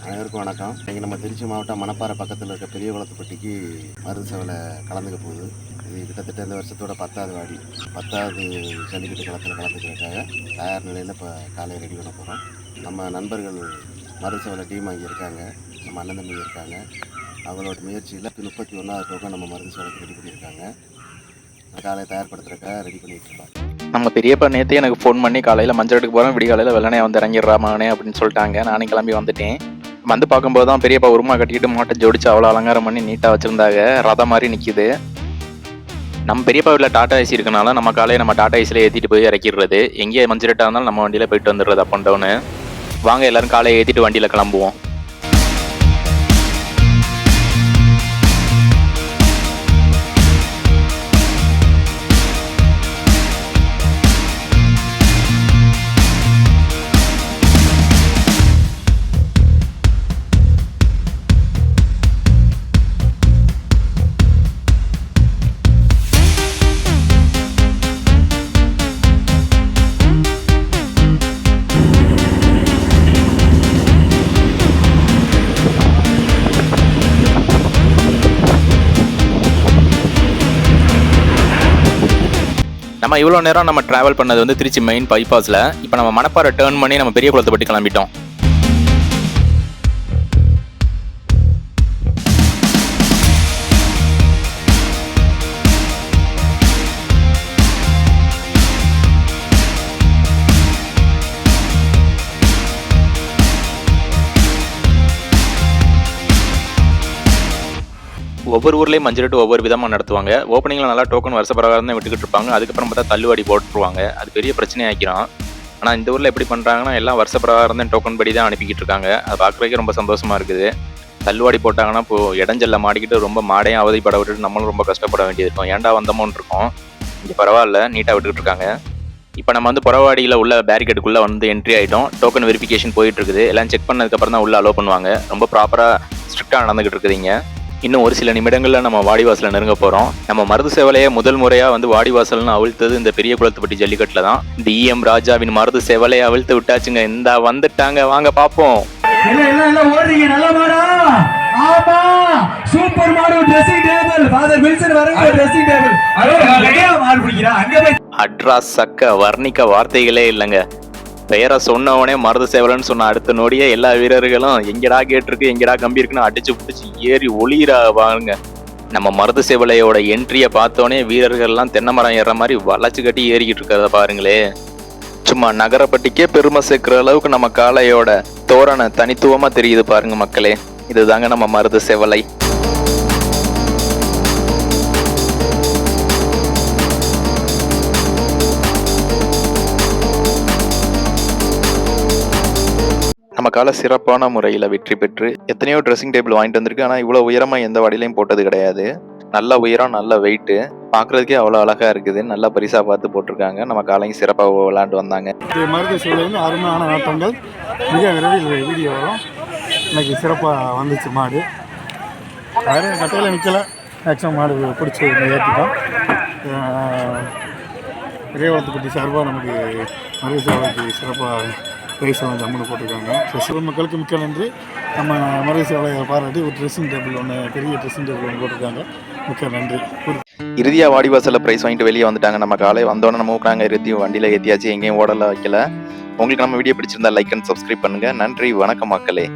அனைவருக்கும் வணக்கம். இன்றைக்கி நம்ம திருச்சி மாவட்டம் மணப்பாறை பக்கத்தில் இருக்க பெரிய குளத்துப்பட்டிக்கு மருது சேவலை கலந்துக்க போகுது. இது கிட்டத்தட்ட இந்த வருஷத்தோட 10வது வாடி, 10வது ஜல்லிக்கட்டு களத்தில் கலந்துக்கிறதுக்காக தயார் நிலையில் இப்போ காலையை ரெடி பண்ண போகிறோம். நம்ம நண்பர்கள் மருது சேவலை டீம் அங்கே இருக்காங்க, நம்ம அண்ணன் தம்பி இருக்காங்க. அவங்களோட முயற்சியில் 31வது டோக்கன் நம்ம மருது சேவலுக்கு ரெடி பண்ணியிருக்காங்க. காலையை தயார்படுத்துறதுக்காக ரெடி பண்ணிகிட்டு இருக்கோம். நம்ம பெரியப்பா நேற்று எனக்கு ஃபோன் பண்ணி காலையில் மஞ்சளுக்கு போகிறோம், விடிய காலையில் வெள்ளனே வந்து இறங்கிடுறா மகனே அப்படின்னு சொல்லிட்டாங்க. நானே கிளம்பி வந்துட்டேன். வந்து பார்க்கும்போது தான் பெரியப்பா உருமா கட்டிக்கிட்டு மாட்டை ஜோடிச்சு அவ்வளோ அலங்காரம் பண்ணி நீட்டாக வச்சுருந்தாங்க. ரதம் மாதிரி நிற்கிது. நம்ம பெரியப்பா வீட்டில் டாடா ஏசி இருக்கனால நம்ம காலையை நம்ம டாடா ஏசியில் ஏற்றிட்டு போய் இறக்கிடுறது. எங்கேயே மஞ்சட்டாக இருந்தாலும் நம்ம வண்டியில் போயிட்டு வந்துடுறது அப் அண்ட் டவுனு. வாங்க எல்லோரும் காலையை ஏற்றிட்டு வண்டியில் கிளம்புவோம். நம்ம இவ்வளோ நேரம் நம்ம ட்ராவல் பண்ணது வந்து திருச்சி மெயின் பைபாஸில். இப்போ நம்ம மணப்பாறை டேர்ன் பண்ணி நம்ம பெரிய குளத்துப்பட்டி கிளம்பிட்டோம். ஒவ்வொரு ஊர்லேயும் மஞ்சள் ஒவ்வொரு விதமாக நடத்துவாங்க. ஓப்பனிங்கில் நல்லா டோக்கன் வருஷ பிரகாரம் தான் விட்டுக்கிட்டு இருப்பாங்க. அதுக்கப்புறம் பார்த்தா தள்ளுவாடி போட்டுருவாங்க. அது பெரிய பிரச்சனையாக்கிறோம். ஆனால் இந்த ஊரில் எப்படி பண்ணுறாங்கன்னா எல்லாம் வருஷ பிரகாரம் தான் டோக்கன் படி தான் அனுப்பிக்கிட்டு இருக்காங்க. அது பார்க்குறதுக்கே ரொம்ப சந்தோஷமாக இருக்குது. தள்ளுவாடி போட்டாங்கன்னா இப்போது இடஞ்சல்ல மாடிக்கிட்டு ரொம்ப மாடையும் அவதிப்பட விட்டுட்டு நம்மளும் ரொம்ப கஷ்டப்பட வேண்டியது இருக்கும். ஏன்டா வந்தோமோன்னு இருக்கும். இங்கே பரவாயில்ல, நீட்டாக விட்டுக்கிட்டு இருக்காங்க. இப்போ நம்ம வந்து புறவாடியில் உள்ள பேரிகேட்டுக்குள்ளே வந்து என்ட்ரி ஆகிட்டோம். டோக்கன் வெரிஃபிகேஷன் போயிட்டு இருக்குது. எல்லாம் செக் பண்ணதுக்கப்புறம் தான் உள்ளே அலோவ் பண்ணுவாங்க. ரொம்ப ப்ராப்பராக ஸ்ட்ரிக்டாக நடந்துகிட்டு இருக்குதுங்க. இன்னும் ஒரு சில நிமிடங்களில் நம்ம வாடிவாசலில் நெருங்க போகிறோம். நம்ம மருது சேவலையை முதல் முறையாக வந்து வாடிவாசல்னு அவிழ்த்தது இந்த பெரிய குளத்துப்பட்டி ஜல்லிக்கட்டில் தான். டிஎம் ராஜாவின் மருது சேவலையை அவிழ்த்து விட்டாச்சுங்க. இந்த வந்துட்டாங்க, வாங்க பார்ப்போம். அட்ரா சக்க வர்ணிக்க வார்த்தைகளே இல்லைங்க. பெயரை சொன்னவனே மருது சேவலன்னு சொன்ன அடுத்த நொடியே எல்லா வீரர்களும் எங்கடா கேட்டிருக்கு, எங்கடா கம்பி இருக்குன்னு அடிச்சு பிடிச்சி ஏறி ஒளிராவாங்க. நம்ம மருது சேவலையோட என்ட்ரியை பார்த்தோன்னே வீரர்கள்லாம் தென்னை மரம் ஏற மாதிரி வளைச்சு கட்டி ஏறிக்கிட்டு இருக்கிறத பாருங்களே. சும்மா நகரப்பட்டிக்கே பெருமை சேர்க்கிற அளவுக்கு நம்ம காளையோட தோரணை தனித்துவமா தெரியுது பாருங்க மக்களே. இதுதாங்க நம்ம மருது சேவலை. நம்ம காலை சிறப்பான முறையில் வெற்றி பெற்று எத்தனையோ ட்ரெஸ்ஸிங் டேபிள் வாங்கிட்டு வந்திருக்கு. ஆனால் இவ்வளோ உயரமாக எந்த வடியிலையும் போட்டது கிடையாது. நல்ல உயரம், நல்ல வெயிட்டு, பார்க்குறதுக்கே அவ்வளோ அழகாக இருக்குது. நல்லா பரிசாக பார்த்து போட்டிருக்காங்க. நம்ம காலையும் சிறப்பாக விளையாண்டு வந்தாங்க. மருது சேவல் அருமையான ஆட்டங்கள் மிக விரைவில் வீடியோ வரும். இன்னைக்கு சிறப்பாக வந்துச்சு மாடு. யாரும் கட்டையில் நிற்கலை. மேக்ஸிமம் மாடு பிடிச்சி ஏற்றிட்டோம். பெரிய குளத்துப்பட்டி சார்பாக நமக்கு மருது சேவலுக்கு சிறப்பாக ப்ரைஸ் வந்து அம்மனு போட்டிருக்காங்க. ஸோ சில மக்களுக்கு மிக்க நன்றி. நம்ம மருது சேவலையை பாராட்டி ஒரு ட்ரெஸ்ஸிங் டேபிள் ஒன்று, பெரிய ட்ரெஸ்ஸிங் டேபிள் ஒன்று போட்டிருக்காங்க. மிக்க நன்றி. இறுதியாக வாடிவாசலில் ப்ரைஸ் வாங்கிட்டு வெளியே வந்துட்டாங்க. நம்ம காலை வந்தோன்னே நம்ம நாங்கள் இருத்தி வண்டியில் ஏற்றியாச்சு, எங்கேயும் ஓடலை வைக்கல. உங்களுக்கு நம்ம வீடியோ பிடிச்சிருந்தா லைக் அண்ட் சப்ஸ்கிரைப் பண்ணுங்கள். நன்றி, வணக்கம் மக்களே.